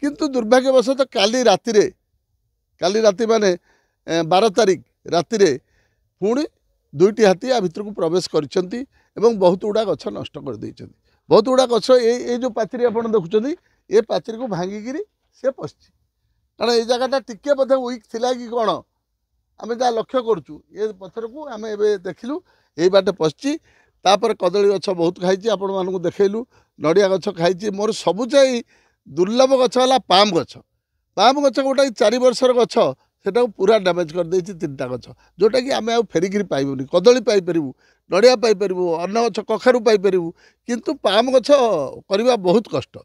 किंतु दुर्भाग्यवशतः काली राति माने 12 तारिख राति पुणी दुईटी हाथी आ भितर को प्रवेश कर बहुत गुड़ा गछ नष्ट कर देइछन्ति। बहुत गुड़ा गछ ये जो पाचेरी आप देखुं ये पाचेरी को भांगिकी सी पशि कारण ये जगहटा टिके बोधे वीक थिला कि कौन आम जहाँ लक्ष्य करुँ ये पथर को आम ए देखिलु यही बाटे पशि तापर कदली गछ बहुत खाई आपण मानक देखलु नड़िया गछ खाई मोर सबु चाहे दुर्लभ गछ है पाम गछ गोटे 4 वर्षर गछ सेटा पूरा डैमेज कर देछि 3टा गछ जोटा कि आम फेरिकी पाइबुनि कदली पाइपर नड़िया पाइपर अन्न गछ कखारू पाइपर किंतु पाम गछ करवा बहुत कष्ट।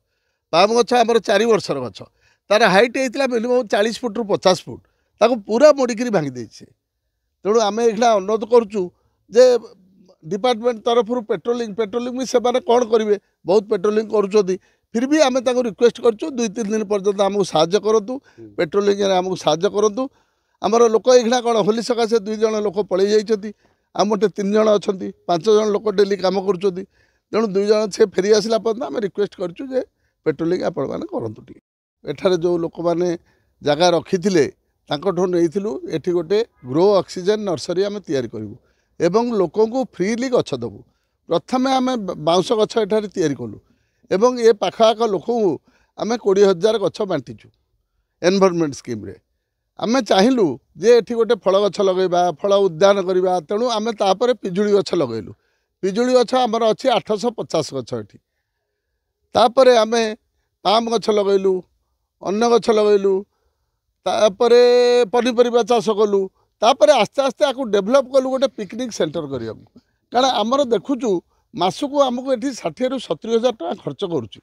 पाम गछ आमर 4 वर्षर गछ तार हाइट होता मिनिमम 40 फुट रु 50 फुट ताको पूरा मोड़िकी भांगी देछे। तेणु आम ये अनुरोध करुचु जे डिपार्टमेंट तरफ पेट्रोलिंग भी से कौन करेंगे बहुत पेट्रोलिंग करुँच फिर भी आम रिक्वेस्ट करूँ 2-3 दिन पर्यटन आमको साहाय्य करूँ पेट्रोलिंग आमको साहाय्य करूँ। आमर लोक ये कौन होली सकाशे 2 जन लोक पलि जाइए आम गोटे 3 जन अच्छा 5 जन लोक डेली कम कर तेणु 2 जन से फेरी आसला पर्यटन आम रिक्वेस्ट करूँ जे पेट्रोलिंग आपण मैंने करूँ। एठारे जो लोक मैंने जगह रखी नहीं एठी गोटे ग्रो ऑक्सीजन नर्सरी आम तैयारी करूँ एवं लोकों को फ्रीली गछ देवु। प्रथम आम बाउंश गछ एठारे तैयारी कलु एवं ये पाखआख लोक आम 20,000 गछ बांटीचु एनवायरनमेंट स्कीम रे। आम चाहिलु जे एठी गोटे फल गछ लगेबा फल उद्यान करवा तेणु आम तापर पिजुली गछ लगेलु। पिजुली गछ आमर अच्छी 850 गछ एठी तापर आम पाम गछ लगेलु अन्न गछ लगेलु तापर पनीपरिया चाष कलु तापर आस्ते आस्ते आपको डेभलप कलु गोटे पिकनिक सेंटर करिया कारण आमर देखुचु मासको आमको ये 60 ରୁ 70,000 टका खर्च करुचु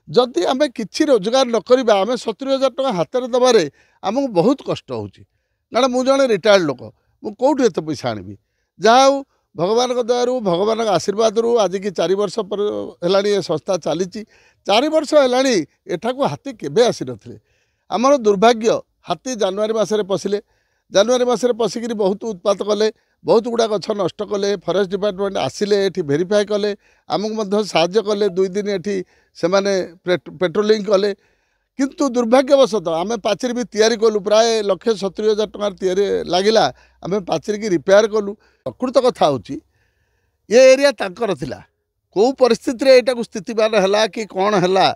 जदि आम कि रोजगार न करवा आम 70,000 टका हाथ में दबारे आमको बहुत कष्ट होची कारण मुझे जड़े रिटायर्ड लोक मुझे एत पैसा आनी जहाँ भगवान दयारू भगवान आशीर्वाद रू आज की 4 वर्ष पर है संस्था चली 4 वर्ष है एठा को हाथी केबे आसी नथिले। आमर दुर्भाग्य हाथी जनवरी मसरे पशिले जनवरी मसरे पशिकी बहुत उत्पात कले बहुत गुड़ा गछ नष्ट कले फरेस्ट डिपार्टमेंट आसिले एठी वेरीफाई कले आमको साहाय्य कले 2 दिन एठी से माने पेट्रोलिंग कले किंतु दुर्भाग्यवशतः आम पाचेरी भी तैयारी कलु प्राय 1,70,000 टका तैयारी लगिला आम पाचेरी की रिपेयर कलु। प्रकृत कथा होची ये एरिया तांकर थिला कौ परिस्थिति रे एटा को स्थितिमान है कि कौन है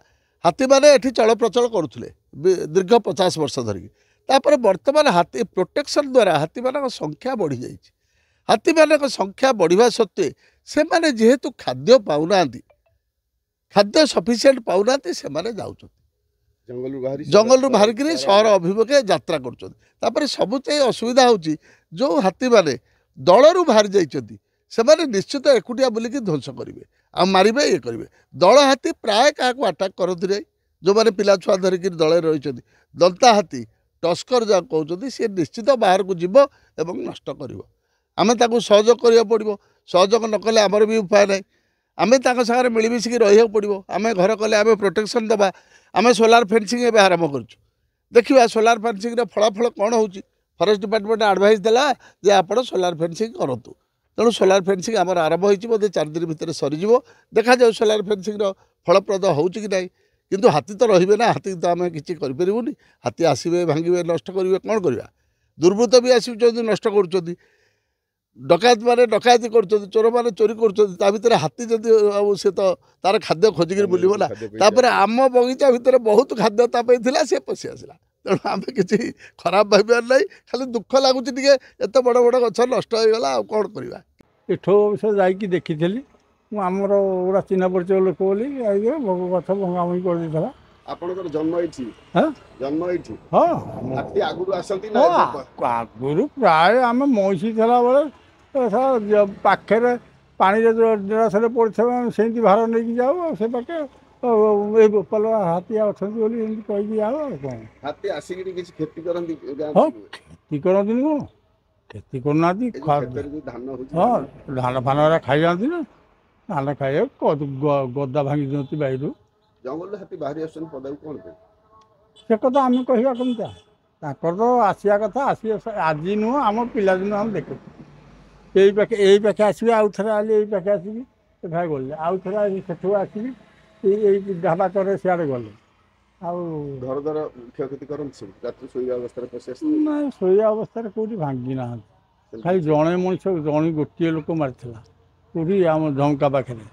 हाथी मैंने एठी चल प्रचल करुले दीर्घ 50 वर्ष धरिकी तापर वर्तमान हाथी प्रोटेक्शन द्वारा हाथी मान संख्या बढ़ी जाइए। हाथी मान संख्या बढ़िया सत्वे से माने जेहेतु खाद्य पाऊना खाद्य सफिसीयंट पाऊना से माने जाउछन जंगल बाहरिक सहर अभिमुखे यात्रा कर सबु असुविधा होची जो हाथी माने दलरू बाहरी जाइछन्ति से माने निश्चित एकुटिया बुलिकी ध्वंस करेंगे आ मारे ये करेंगे दल हाथी प्राय क्या अटाक करती रही जो मैंने पिला छुआ धरिकी दल रही दंता हाथी टस्कर जहाँ कहते सी निश्चित बाहर को जीव एवं नष्ट कर आम सहयोग करा पड़ो सहयोग नकले आमर भी उपाय ना आम सागर मिलमिशिकी रहा पड़ो आम घर कले आम प्रोटेक्शन दबा आम सोलार फेंसिंग एवं आरंभ करुँ देखा सोलार फेंसिंग फलाफल कौन हो फरेस्ट डिपार्टमेंट एडवाइस देला जे आप सोलार फेंसिंग करूँ तेणु सोलार फेंसिंग आमर आरंभ होते 4 दिन भितर सरीज देखा जाऊ सोलार फेंसिंग फलप्रद हो कि ना किंतु हाथी तो रही ना हाथी तो आम कि करूँ हाथी आसवे भांगे नष्ट करेंगे कौन करवा दुर्वृत्त भी आस नष्ट कर डकायत मैंने डकायती कर चोर मैंने चोरी कर हाथी जदि सी तो तार खाद्य खोजिकी बुलव ना तापर आम बगीचा भितर बहुत खाद्य तापा सी पशि आसला तेणु आम कि खराब भाव ना खाली दुख लगुच एत बड़ बड़ गछ नष्ट हो गला कौन करवा एठो से जाकि देखी आमर गोटा चिन्ह परिचय लोक बोली गछ भंगाभंगी कर देला आपनकर जन्म एठी जन्म एठी हाथी आगुरु आसंती ना आगुरु प्राय आम मईसी थला बेले पाखे पानी जरासरे पड़े से भार नहीं जाऊ से पाखे गोपाल हाथी अच्छा कही जाओ कौन हाथी आसिक क्षति करती क्षति करती कौन क्षति करना हाँ धान फान खाई जाती ना धान खाए गदा भांगी दिखती बाहर जंगल हाथी बाहरी आसन पदा कौन से कथा आम कहवा कमिता तो आसिया कथा आसी आज नुह आम पिलादिन आम देखु यही पाखे आसबे आउ थे आए यही पाखे आसबी भाई गले आउ थे सेठू आसबी यही ढाबा करे सियाड़े गले ଆଉ ଘର ଦ୍ୱାରା କ୍ଷୟକ୍ଷତି କରନ୍ତି ସବୁ ରାତିରେ ଶୋଇବା ଅବସ୍ଥାରେ ପଶି ଆସିଥିଲେ ନାଇଁ ଶୋଇବା ଅବସ୍ଥାରେ କେଉଁଠି ଭାଙ୍ଗି ନାହାନ୍ତି। ଖାଲି ଜଣେ ମଣିଷ ଜଣେ ଗୋଟିଏ ଲୋକ ମାରିଥିଲା କେଉଁଠି ଆମ ଝଙ୍କା ପାଖରେ।